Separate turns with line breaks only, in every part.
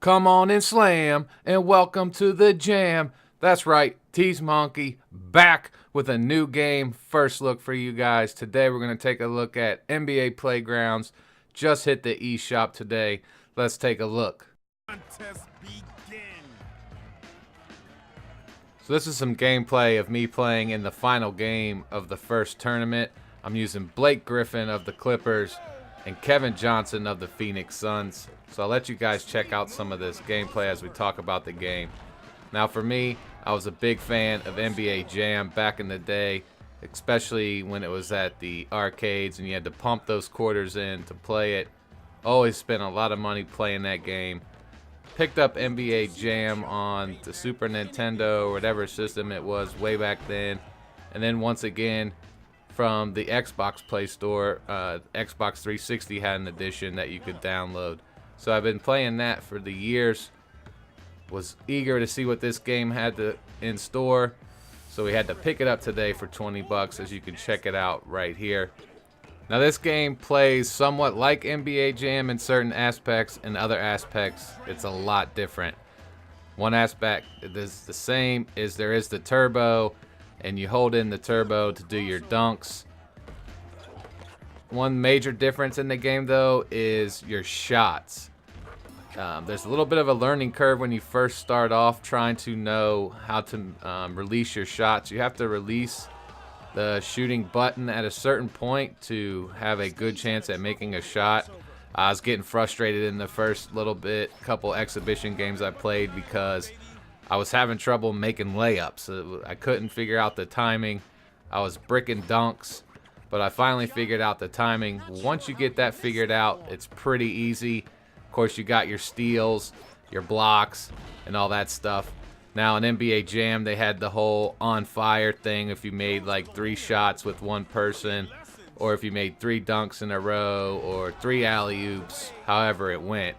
Come on and slam, and welcome to the jam. That's right, Teez Monkey back with a new game. First look for you guys. Today we're going to take a look at NBA Playgrounds. Just hit the eShop today. Let's take a look.
Contest begin.
So this is some gameplay of me playing in the final game of the first tournament. I'm using Blake Griffin of the Clippers and Kevin Johnson of the Phoenix Suns. So I'll let you guys check out some of this gameplay as we talk about the game. Now for me, I was a big fan of NBA Jam back in the day, especially when it was at the arcades and you had to pump those quarters in to play it. Always spent a lot of money playing that game. Picked up NBA Jam on the Super Nintendo or whatever system it was way back then. And then once again, from the Xbox Play Store, Xbox 360 had an edition that you could download. So I've been playing that for the years. Was eager to see what this game had in store. So we had to pick it up today for 20 bucks, as you can check it out right here. Now this game plays somewhat like NBA Jam in certain aspects, and other aspects it's a lot different. One aspect is the same is there is the turbo, and you hold in the turbo to do your dunks. One major difference in the game though is your shots. There's a little bit of a learning curve when you first start off trying to know how to release your shots. You have to release the shooting button at a certain point to have a good chance at making a shot. I was getting frustrated in the first couple exhibition games I played because I was having trouble making layups. I couldn't figure out the timing. I was bricking dunks, but I finally figured out the timing. Once you get that figured out, it's pretty easy. Of course, you got your steals, your blocks, and all that stuff. Now in NBA Jam, they had the whole on fire thing. If you made like 3 shots with one person, or if you made 3 dunks in a row, or 3 alley-oops, however it went.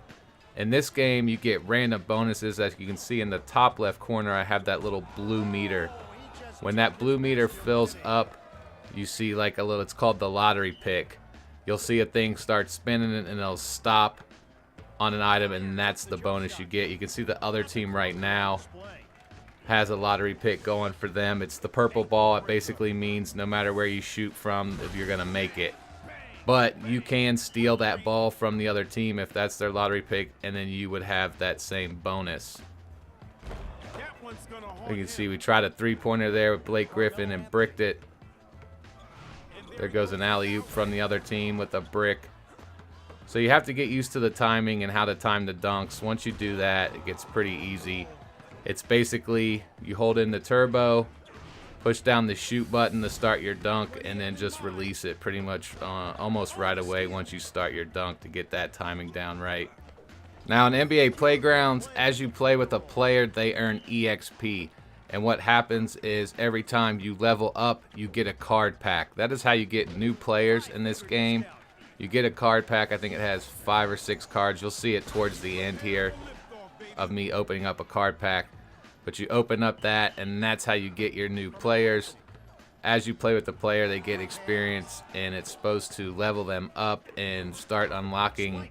In this game, you get random bonuses. As you can see in the top left corner, I have that little blue meter. When that blue meter fills up, you see like it's called the lottery pick. You'll see a thing start spinning and it'll stop on an item, and that's the bonus you get. You can see the other team right now has a lottery pick going for them. It's the purple ball. It basically means no matter where you shoot from, if you're gonna make it. But you can steal that ball from the other team if that's their lottery pick, and then you would have that same bonus. You can see we tried a 3-pointer there with Blake Griffin and bricked it. There goes an alley-oop from the other team with a brick. So you have to get used to the timing and how to time the dunks. Once you do that, it gets pretty easy. It's basically you hold in the turbo, push down the shoot button to start your dunk, and then just release it pretty much almost right away once you start your dunk to get that timing down right. Now in NBA Playgrounds, as you play with a player, they earn EXP. And what happens is every time you level up, you get a card pack. That is how you get new players in this game. You get a card pack. I think it has 5 or 6 cards. You'll see it towards the end here of me opening up a card pack. But you open up that, and that's how you get your new players. As you play with the player, they get experience, and it's supposed to level them up and start unlocking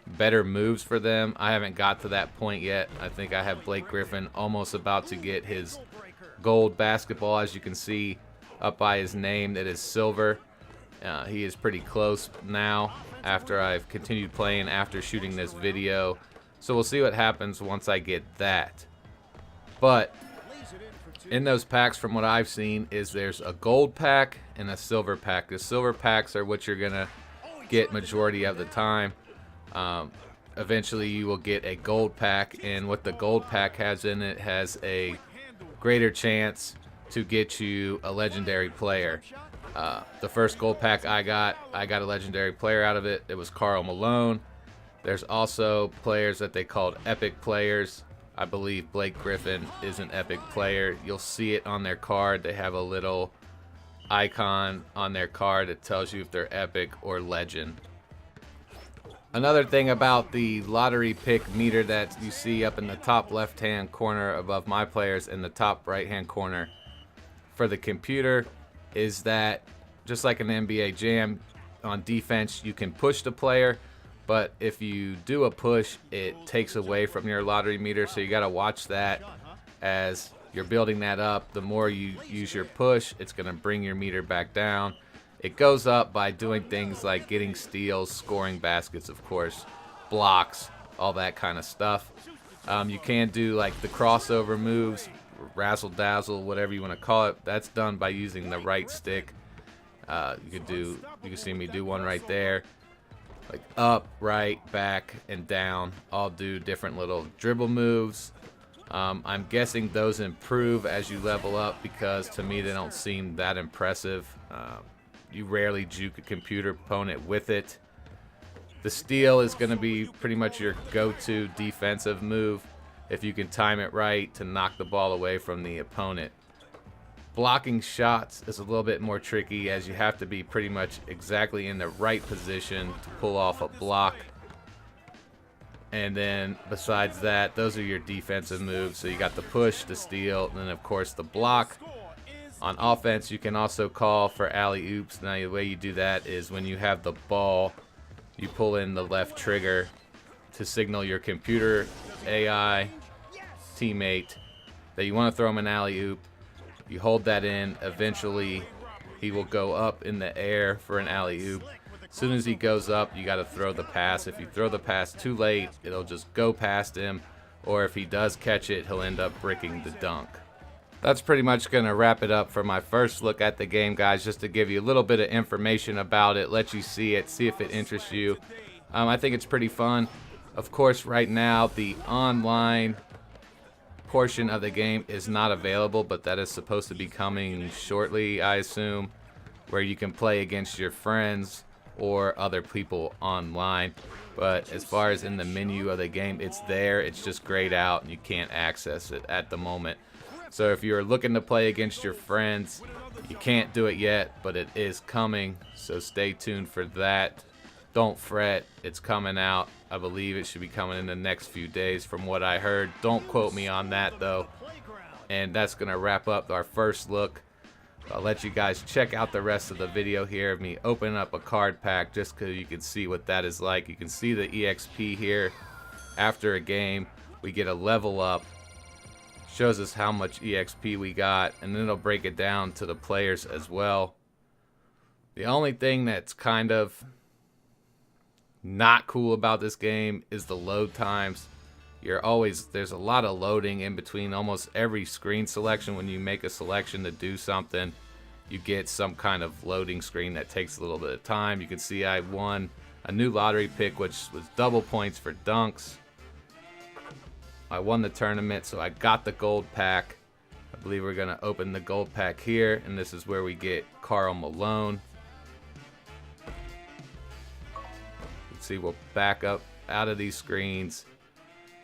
better moves for them. I haven't got to that point yet. I think I have Blake Griffin almost about to get his gold basketball. As you can see up by his name, that is silver. He is pretty close now after I've continued playing after shooting this video. So we'll see what happens once I get that. But in those packs, from what I've seen, is there's a gold pack and a silver pack. The silver packs are what you're going to get majority of the time. Eventually you will get a gold pack, and what the gold pack has in it has a greater chance to get you a legendary player. The first gold pack I got a legendary player out of it. It was Karl Malone. There's also players that they called epic players. I believe Blake Griffin is an epic player. You'll see it on their card. They have a little icon on their card that tells you if they're epic or legend. Another thing about the lottery pick meter that you see up in the top left-hand corner above my players in the top right-hand corner for the computer is that just like an NBA Jam, on defense you can push the player, but if you do a push, it takes away from your lottery meter, so you got to watch that as you're building that up. The more you use your push, it's going to bring your meter back down. It goes up by doing things like getting steals, scoring baskets, of course, blocks, all that kind of stuff. You can do like the crossover moves, razzle dazzle, whatever you want to call it. That's done by using the right stick. You can see me do one right there. Like up, right, back, and down. All do different little dribble moves. I'm guessing those improve as you level up because to me they don't seem that impressive. You rarely juke a computer opponent with it. The steal is going to be pretty much your go-to defensive move if you can time it right to knock the ball away from the opponent. Blocking shots is a little bit more tricky as you have to be pretty much exactly in the right position to pull off a block. And then besides that, those are your defensive moves. So you got the push, the steal, and then of course the block. On offense, you can also call for alley-oops. Now the way you do that is when you have the ball, you pull in the left trigger to signal your computer AI teammate that you want to throw him an alley-oop. You hold that in. Eventually, he will go up in the air for an alley-oop. As soon as he goes up, you got to throw the pass. If you throw the pass too late, it'll just go past him. Or if he does catch it, he'll end up bricking the dunk. That's pretty much going to wrap it up for my first look at the game, guys, just to give you a little bit of information about it, let you see it, see if it interests you. I think it's pretty fun. Of course, right now, the online portion of the game is not available, but that is supposed to be coming shortly, I assume, where you can play against your friends or other people online. But as far as in the menu of the game, it's there, it's just grayed out and you can't access it at the moment. So if you're looking to play against your friends, you can't do it yet, but it is coming, so stay tuned for that. Don't fret, it's coming out. I believe it should be coming in the next few days from what I heard. Don't quote me on that though. And that's going to wrap up our first look. I'll let you guys check out the rest of the video here of me opening up a card pack just because you can see what that is like. You can see the EXP here. After a game, we get a level up. Shows us how much EXP we got, and then it'll break it down to the players as well. The only thing that's kind of not cool about this game is the load times. There's a lot of loading in between almost every screen selection. When you make a selection to do something, you get some kind of loading screen that takes a little bit of time. You can see I won a new lottery pick, which was double points for dunks. I won the tournament, so I got the gold pack. I believe we're going to open the gold pack here, and this is where we get Karl Malone. Let's see, we'll back up out of these screens.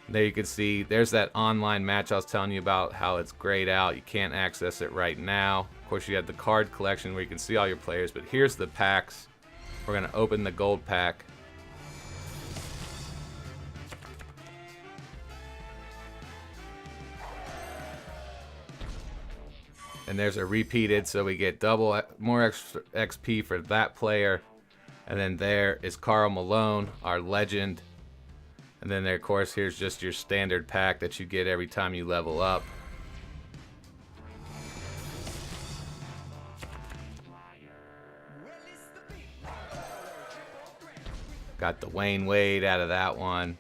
There you can see, there's that online match I was telling you about, how it's grayed out. You can't access it right now. Of course, you have the card collection where you can see all your players, but here's the packs. We're going to open the gold pack. And there's a repeated, so we get more extra XP for that player. And then there is Karl Malone, our legend. And then there, of course, here's just your standard pack that you get every time you level up. Got the Wayne Wade out of that one.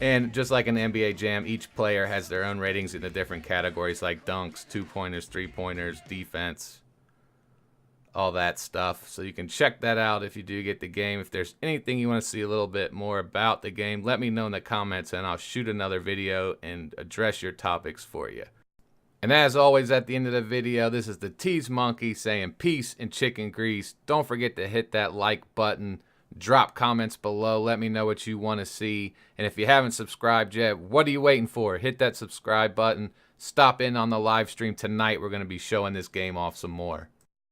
And just like an NBA Jam, each player has their own ratings in the different categories like dunks, two-pointers, three-pointers, defense, all that stuff. So you can check that out if you do get the game. If there's anything you want to see a little bit more about the game, let me know in the comments and I'll shoot another video and address your topics for you. And as always, at the end of the video, this is the Teez Monkey saying peace and chicken grease. Don't forget to hit that like button. Drop comments below. Let me know what you want to see. And if you haven't subscribed yet, what are you waiting for? Hit that subscribe button. Stop in on the live stream tonight. We're going to be showing this game off some more.